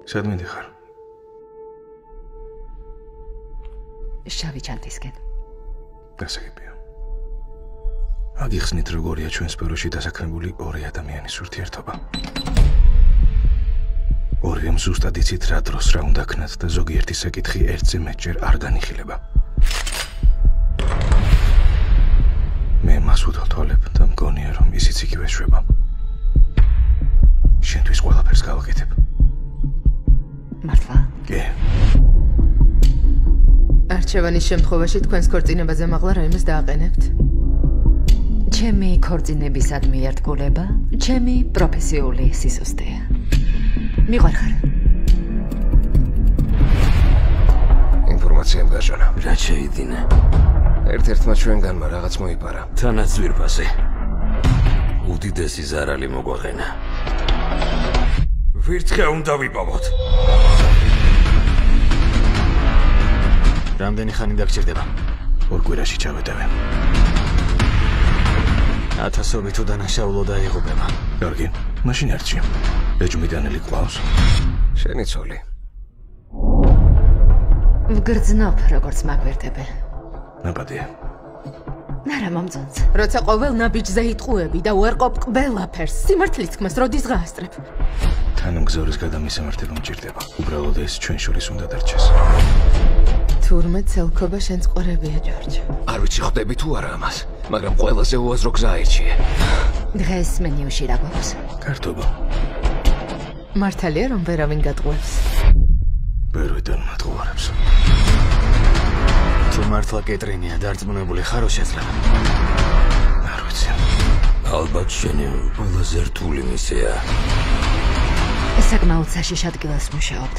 სად მიდიხარ? შავი ჩანთისკენ. გასაგებია. აგიხსნით როგორია ჩვენს სფეროში დასაქმებული ორი ადამიანის ურთიერთობა. ორივემ ზუსტად იცით რა დროს რა უნდა ქნათ და ზოგიერთი საკითხი ერთზე მეტჯერ არ განიხილება. მე მას უთვალთვალებ და მგონია რომ ისიც იგივე შვება. შენთვის ყველაფერს გავაკეთებ. მართლა? კი. არჩევანის შემთხვევაში თქვენს ქორწინებაზე მაღლა რაიმეს დააყენებთ? ჩემი ქორწინებისადმი ერთგულება, ჩემი პროფესიული სისუსტეა. მიყვარხარ. ინფორმაცია მგაჟონა. რა შეიდინა? ერთ-ერთმა ჩვენგანმა რაღაც მოიპარა. თანაც ძვირფასი. უდიდესი ზარალი მოგვაყენა. ვირთხე უნდა ვიპოვოთ. რამდენი ხანი დაგჭირდება? 2 კვირაში ჩავედავე. 1000 თუ დანაშაულო დაიღუპება. კარგი, მაშინ არჩი. ეჭვმიტანილი ყავს? შენი ცოლი. ვგრძნობ როგორც მაგვერდებელ. ნაბადია. ნარა მომწონს. როცა ყოველ ნაბიჯზე იტყუები და უარყოფ ყველაფერს, სიმართლის თქმას როდის გაასწრებ? თანამგზავრის გადამისამართება მჭირდება. უბრალოდ ეს ჩვენ შორის უნდა დარჩეს. თურმე ცელქობა შენს ყვარებია, ჯორჯ. არ ვიცი ხვდები თუ არა ამას, მაგრამ ყველაზე უაზრო გზა აირჩიე. დღეს მენიუში რა გვაქვს? კარტობა. მართალია რომ ვერავინ გატყუებს? ვერ ვიტან მატყუარებს. თუ მართლა კეტრინია დარწმუნებული ხარო შეძლება. არ ვიცი. ალბათ შენი ყველაზე რთული მისია. საკმაოდ საშიშ ადგილას მუშაობთ.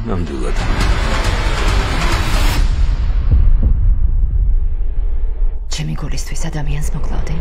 ნამდვილად. ჩემი გულისთვის ადამიანს მოკლავდი.